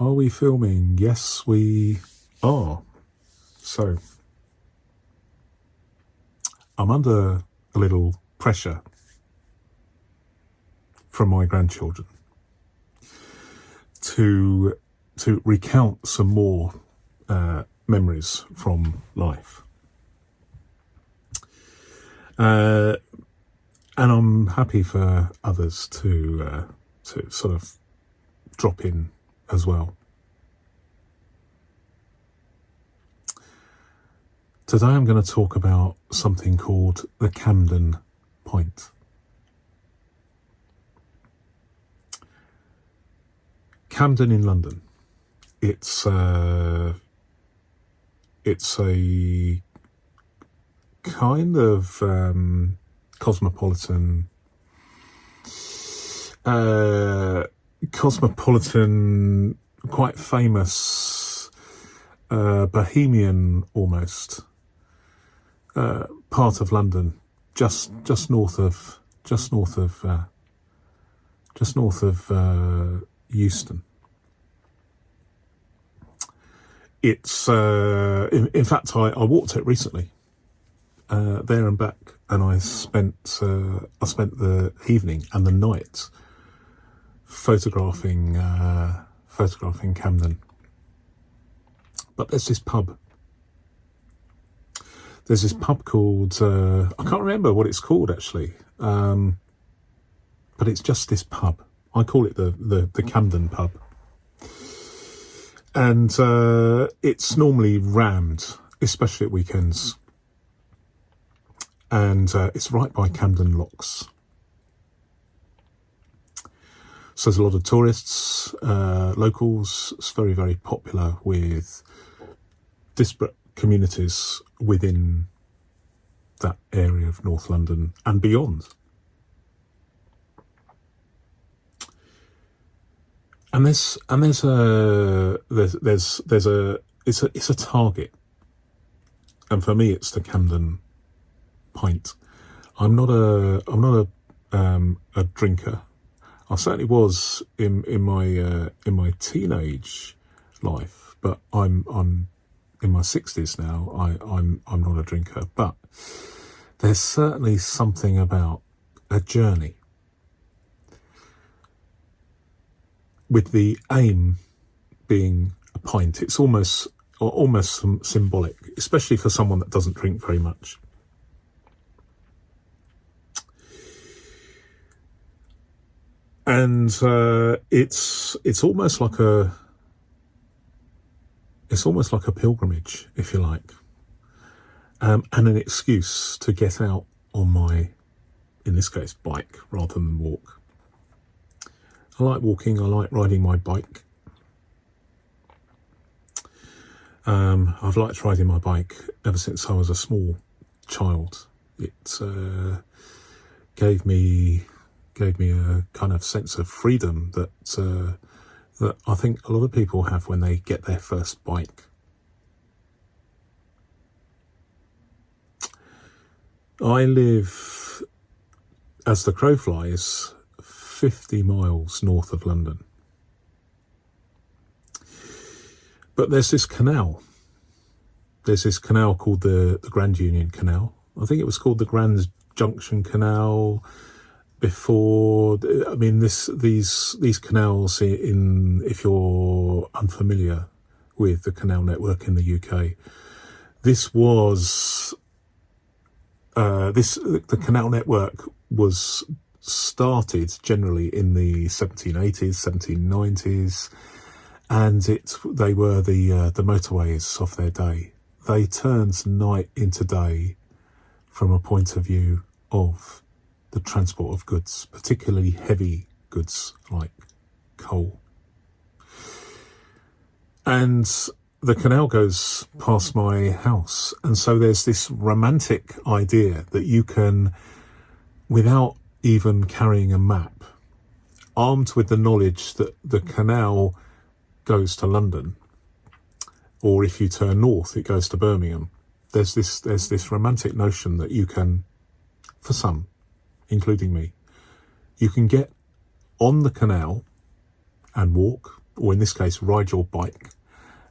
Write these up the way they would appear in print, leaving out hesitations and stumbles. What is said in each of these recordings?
Are we filming? Yes, we are. So, I'm under a little pressure from my grandchildren to recount some more memories from life. And I'm happy for others to sort of drop in as well. Today I'm going to talk about something called the Camden pint. Camden in London. It's a kind of cosmopolitan, quite famous, bohemian almost, part of London, just north of Euston. It's in fact I walked it recently, there and back, and I spent the evening and the night photographing Camden. But there's this pub called I can't remember what it's called actually, but it's just this pub. I call it the Camden pub. And it's normally rammed, especially at weekends. And it's right by Camden Locks. So there's a lot of tourists, locals. It's very, very popular with disparate communities within that area of North London and beyond. And it's a target, and for me it's the Camden pint. I'm not a drinker. I certainly was in my teenage life, but I'm in my 60s now. I'm not a drinker, but there's certainly something about a journey, with the aim being a pint. It's almost symbolic, especially for someone that doesn't drink very much. And it's almost like a pilgrimage, if you like, and an excuse to get out on my, in this case, bike rather than walk. I like walking, I like riding my bike. I've liked riding my bike ever since I was a small child. It gave me a kind of sense of freedom that I think a lot of people have when they get their first bike. I live, as the crow flies, 50 miles north of London. But there's this canal. There's this canal called the Grand Union Canal. I think it was called the Grand Junction Canal before. I mean, these canals, if you're unfamiliar with the canal network in the UK, the canal network was started generally in the 1780s, 1790s, and they were the motorways of their day. They turned night into day from a point of view of the transport of goods, particularly heavy goods like coal. And the canal goes past my house, and so there's this romantic idea that you can, without even carrying a map, armed with the knowledge that the canal goes to London, or if you turn north it goes to Birmingham, there's this romantic notion that you can, for some, including me, you can get on the canal and walk, or in this case, ride your bike.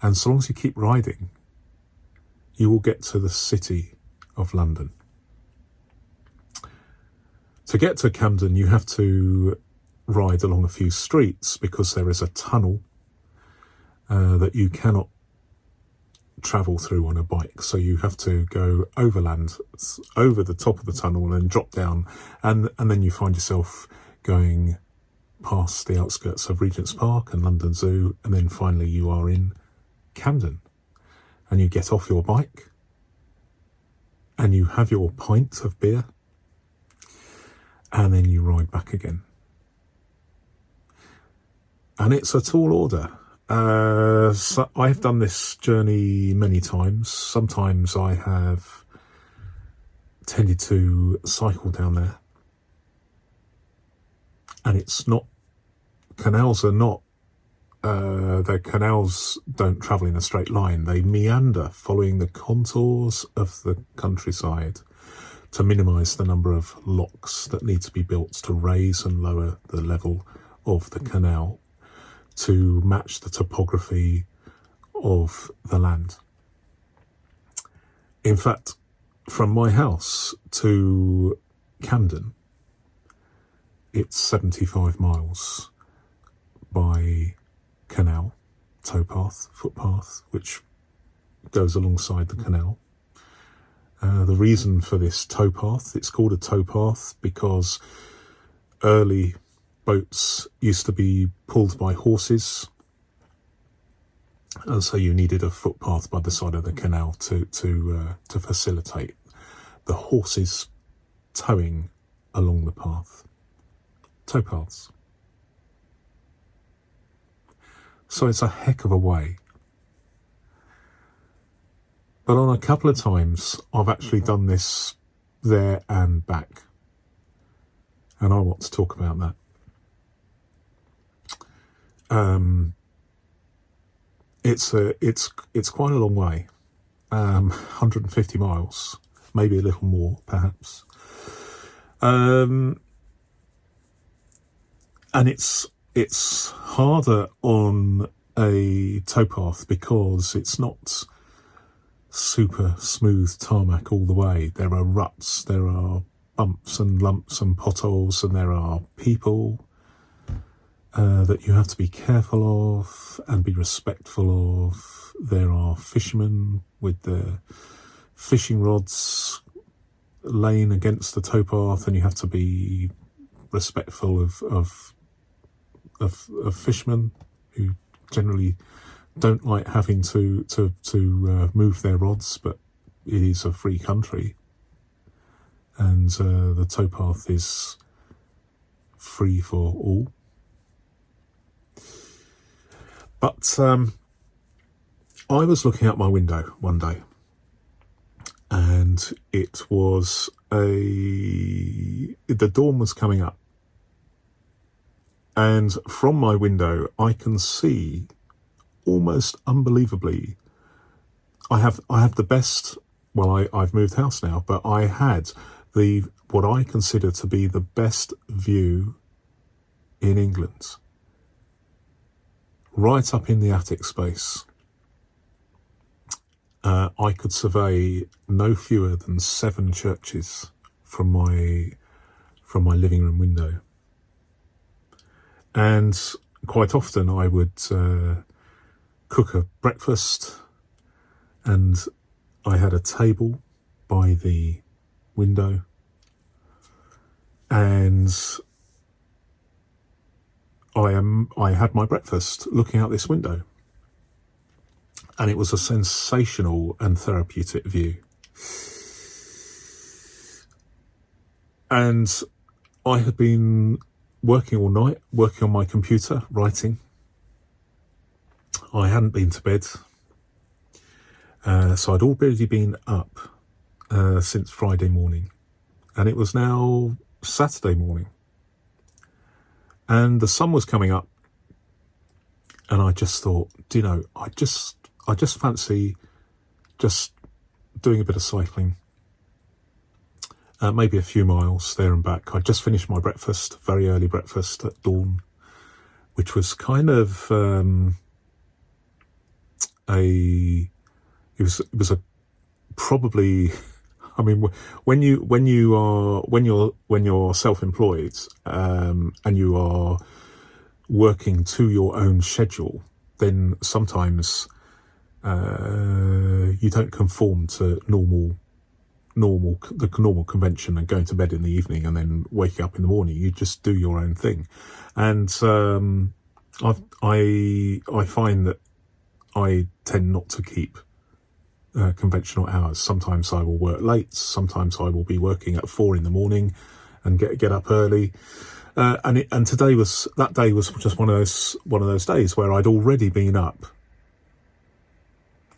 And so long as you keep riding, you will get to the city of London. To get to Camden, you have to ride along a few streets because there is a tunnel that you cannot travel through on a bike. So you have to go overland, over the top of the tunnel, and then drop down. And then you find yourself going past the outskirts of Regent's Park and London Zoo. And then finally you are in Camden. And you get off your bike and you have your pint of beer. And then you ride back again. And it's a tall order. So I've done this journey many times. Sometimes I have tended to cycle down there. And it's not, canals are not, the canals don't travel in a straight line. They meander following the contours of the countryside to minimise the number of locks that need to be built to raise and lower the level of the canal to match the topography of the land. In fact, from my house to Camden, it's 75 miles by canal, towpath, footpath, which goes alongside the canal. The reason for this towpath, it's called a towpath because early boats used to be pulled by horses, and so you needed a footpath by the side of the canal to facilitate the horses towing along the path. Towpaths. So it's a heck of a way. But on a couple of times, I've actually done this there and back. And I want to talk about that. It's quite a long way. 150 miles, maybe a little more, perhaps. And it's harder on a towpath because it's not super smooth tarmac all the way. There are ruts, there are bumps and lumps and potholes, and there are people that you have to be careful of and be respectful of. There are fishermen with their fishing rods laying against the towpath, and you have to be respectful of fishermen who generally don't like having to move their rods, but it is a free country, and the towpath is free for all. But I was looking out my window one day, and it was the dawn was coming up, and from my window I can see, almost unbelievably, I have the best, well, I've moved house now, but I had what I consider to be the best view in England, right up in the attic space. I could survey no fewer than 7 churches from my living room window, and quite often I would cook a breakfast, and I had a table by the window, and I had my breakfast looking out this window, and it was a sensational and therapeutic view. And I had been working all night, working on my computer, writing. I hadn't been to bed, so I'd already been up since Friday morning, and it was now Saturday morning, and the sun was coming up, and I just thought, do you know, I just fancy just doing a bit of cycling, maybe a few miles there and back. I just finished my breakfast, very early breakfast at dawn, which was kind of it was a probably, I mean, when you're self-employed, and you are working to your own schedule, then sometimes you don't conform to the normal convention and going to bed in the evening and then waking up in the morning. You just do your own thing, and I find that I tend not to keep conventional hours. Sometimes I will work late. Sometimes I will be working at 4 a.m. and get up early. And that day was just one of those days where I'd already been up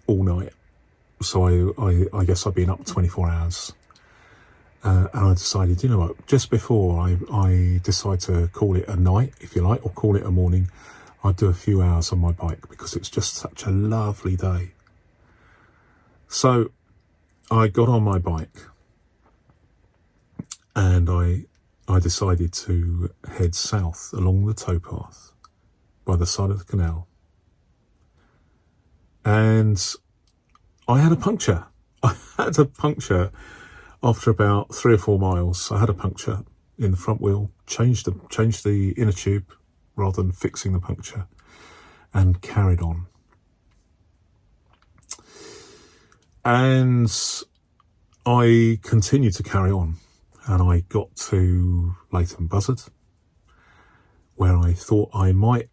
all night. So I guess I'd been up 24 hours. And I decided, you know what, just before I decide to call it a night, if you like, or call it a morning, I'd do a few hours on my bike because it's just such a lovely day. So I got on my bike and I decided to head south along the towpath by the side of the canal. And I had a puncture. I had a puncture after about 3 or 4 miles. I had a puncture in the front wheel, changed the inner tube rather than fixing the puncture, and carried on. And I continued to carry on, and I got to Leighton Buzzard, where I thought I might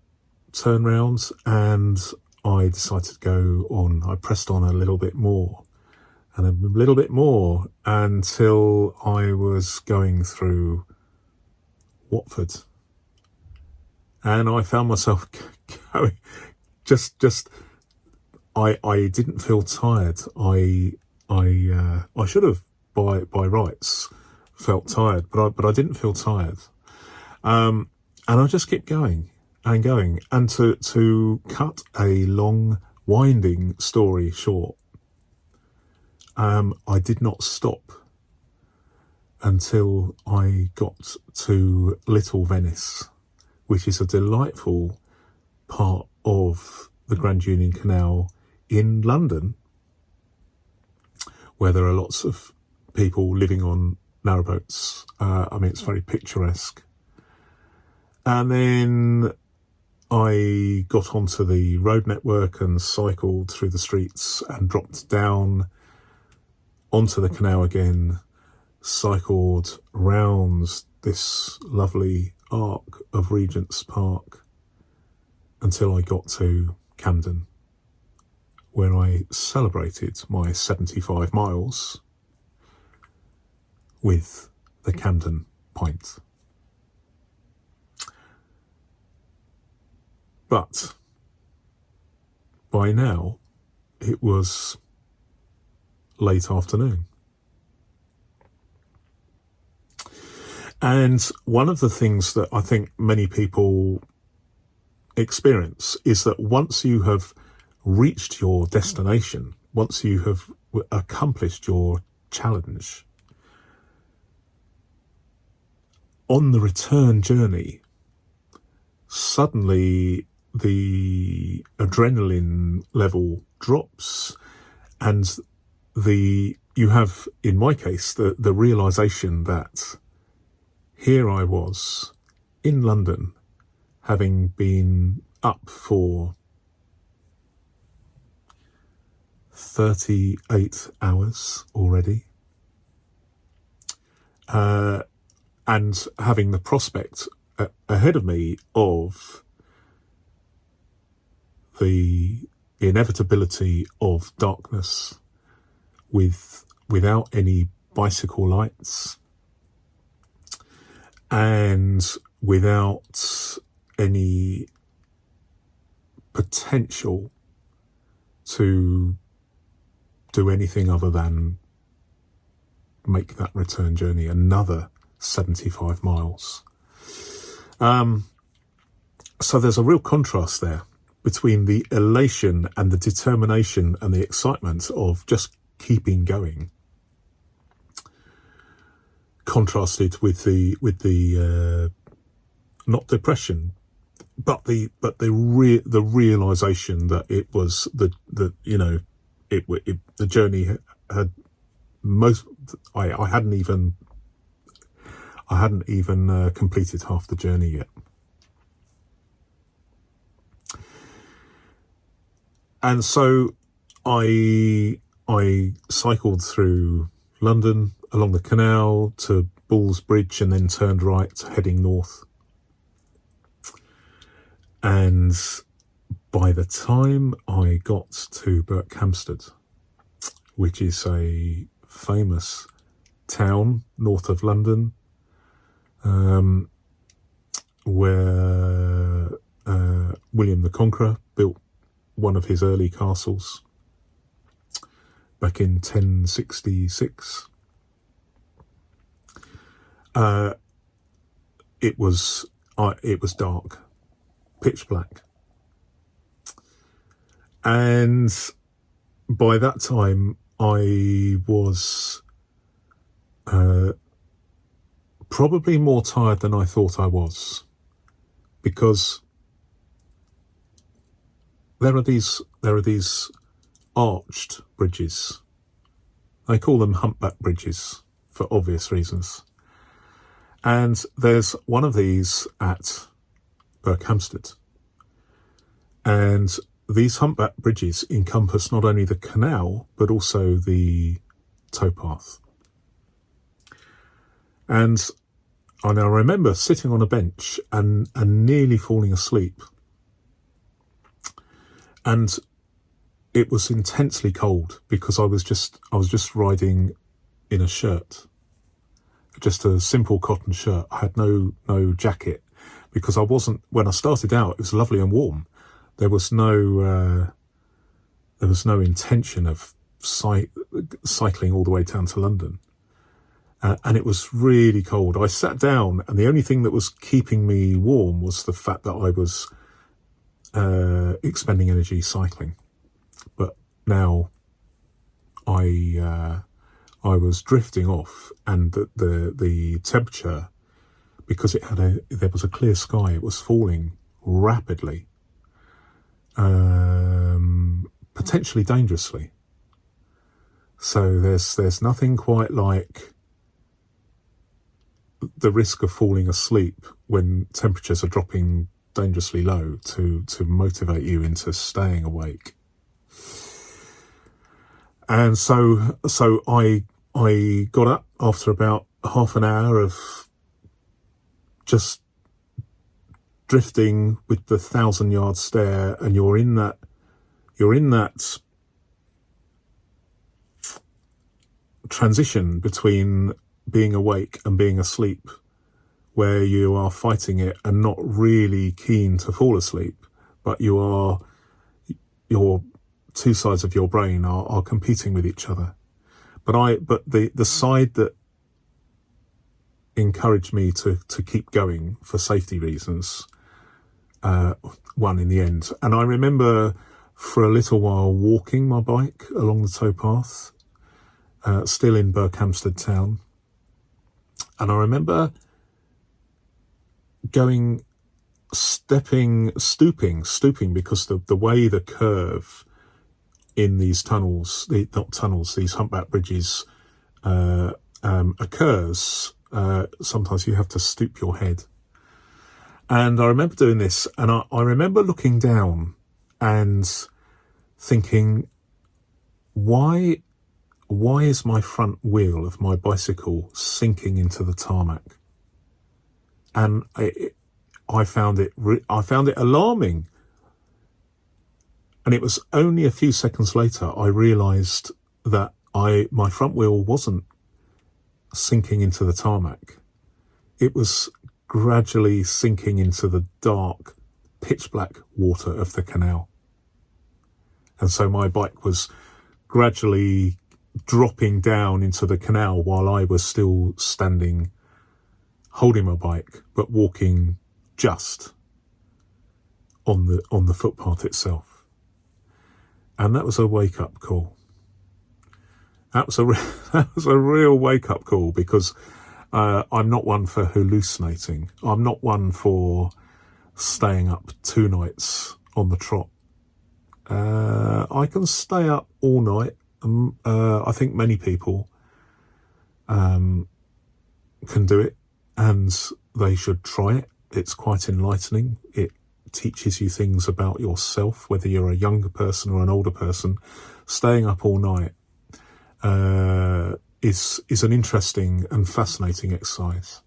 turn round, and I decided to go on. I pressed on a little bit more, and a little bit more, until I was going through Watford. And I found myself going, I didn't feel tired. I should have by rights felt tired, but I didn't feel tired. And I just kept going and going. And to cut a long, winding story short, I did not stop until I got to Little Venice, which is a delightful part of the Grand Union Canal in London, where there are lots of people living on narrowboats. I mean, it's very picturesque. And then I got onto the road network and cycled through the streets and dropped down onto the canal again, cycled round this lovely arc of Regent's Park until I got to Camden, where I celebrated my 75 miles with the Camden pint. But by now it was late afternoon. And one of the things that I think many people experience is that once you have reached your destination, once you have accomplished your challenge, on the return journey, suddenly the adrenaline level drops, and you have, in my case, the realization that here I was in London, having been up for 38 hours already, and having the prospect ahead of me of the inevitability of darkness without any bicycle lights and without any potential to do anything other than make that return journey another 75 miles. So there's a real contrast there between the elation and the determination and the excitement of just keeping going, contrasted with the not depression, the realization that it was the journey had most. I hadn't even completed half the journey yet. And so I cycled through London along the canal to Bull's Bridge and then turned right, heading north. And by the time I got to Berkhamsted, which is a famous town north of London, where William the Conqueror built one of his early castles back in 1066. It was dark, pitch black, and by that time I was probably more tired than I thought I was, because there are these arched bridges. They call them humpback bridges for obvious reasons. And there's one of these at Berkhamsted. And these humpback bridges encompass not only the canal, but also the towpath. And I now remember sitting on a bench and nearly falling asleep. And it was intensely cold because I was just riding in a shirt, just a simple cotton shirt. I had no jacket because I wasn't. When I started out, it was lovely and warm. There was no intention of cycling all the way down to London, and it was really cold. I sat down, and the only thing that was keeping me warm was the fact that I was expending energy cycling. But now I was drifting off, and the temperature, because there was a clear sky, it was falling rapidly, potentially dangerously. So there's nothing quite like the risk of falling asleep when temperatures are dropping dangerously low to motivate you into staying awake. And so I got up after about half an hour of just drifting with the 1,000-yard stare, and you're in that transition between being awake and being asleep, where you are fighting it and not really keen to fall asleep, but your two sides of your brain are competing with each other. But the side that encouraged me to keep going for safety reasons won in the end. And I remember for a little while walking my bike along the towpath, still in Berkhamsted town. And I remember stooping because the way the curve in these these humpback bridges occurs, sometimes you have to stoop your head. And I remember doing this, and I remember looking down and thinking, why is my front wheel of my bicycle sinking into the tarmac? And I found it alarming. And it was only a few seconds later I realised that my front wheel wasn't sinking into the tarmac. It was gradually sinking into the dark, pitch black water of the canal. And so my bike was gradually dropping down into the canal while I was still standing, holding my bike, but walking just on the footpath itself. And that was a wake-up call. That was a real wake-up call, because I'm not one for hallucinating. I'm not one for staying up 2 nights on the trot. I can stay up all night. I think many people can do it, and they should try it. It's quite enlightening. It teaches you things about yourself, whether you're a younger person or an older person. Staying up all night is an interesting and fascinating exercise.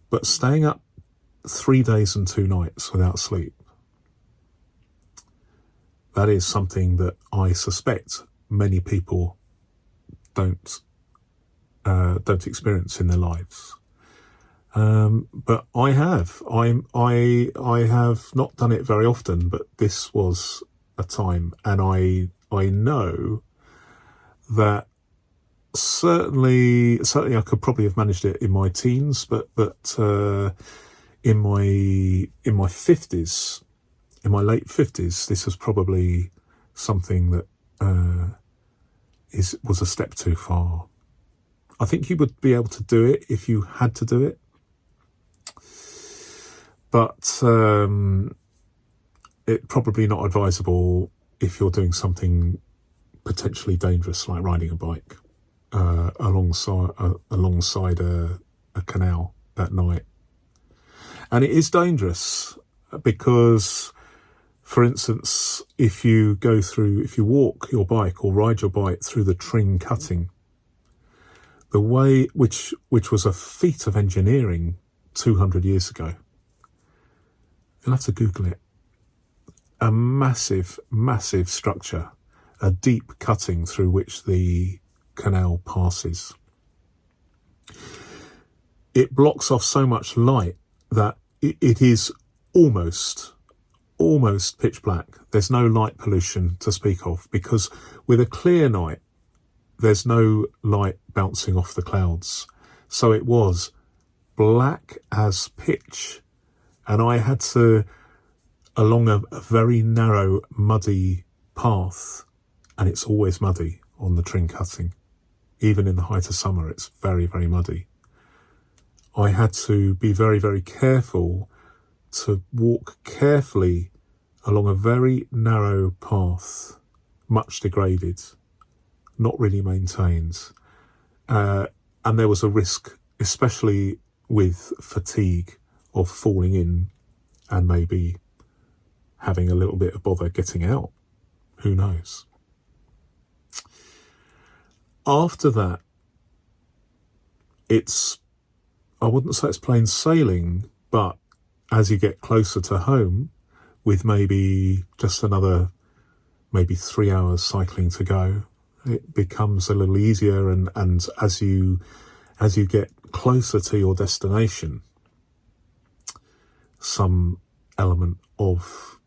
But staying up 3 days and 2 nights without sleep, that is something that I suspect many people don't experience in their lives. But I have. I have not done it very often, but this was a time, and I know that certainly I could probably have managed it in my teens, but in my 50s, in my late 50s, this was probably something that was a step too far. I think you would be able to do it if you had to do it, but it's probably not advisable if you're doing something potentially dangerous like riding a bike alongside a canal at night. And it is dangerous because, for instance, if you walk your bike or ride your bike through the Tring cutting, the way which was a feat of engineering 200 years ago, you'll have to Google it. A massive structure, a deep cutting through which the canal passes. It blocks off so much light that it is almost pitch black. There's no light pollution to speak of, because with a clear night, there's no light bouncing off the clouds. So it was black as pitch, and I had to, along a very narrow, muddy path, and it's always muddy on the Tring cutting. Even in the height of summer, it's very, very muddy. I had to be very, very careful to walk carefully along a very narrow path, much degraded, not really maintained. And there was a risk, especially with fatigue, of falling in and maybe having a little bit of bother getting out. Who knows? After that, I wouldn't say it's plain sailing, but as you get closer to home, with maybe just another 3 hours cycling to go, it becomes a little easier, and as you get closer to your destination, some element of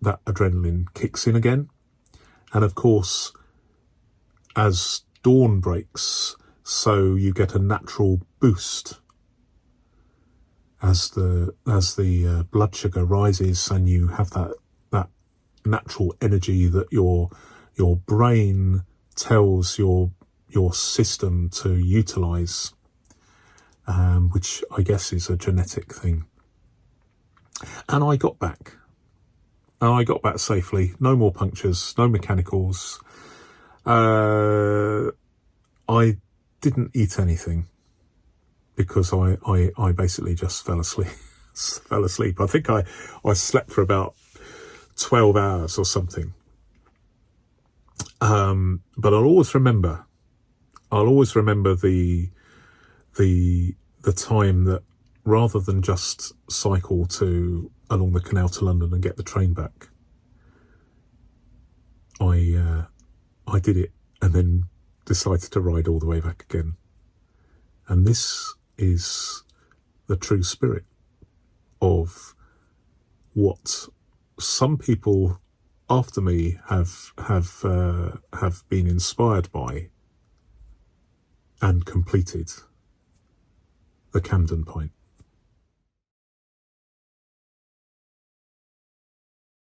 that adrenaline kicks in again. And of course, as dawn breaks, so you get a natural boost as the blood sugar rises, and you have that natural energy that your brain tells your system to utilize, which I guess is a genetic thing. And I got back. I got back safely. No more punctures, no mechanicals. I didn't eat anything because I basically just fell asleep. I think I slept for about 12 hours or something. But I'll always remember the time that, rather than just cycle along the canal to London and get the train back, I did it and then decided to ride all the way back again. And this is the true spirit of what some people after me have been inspired by and completed: the Camden pint.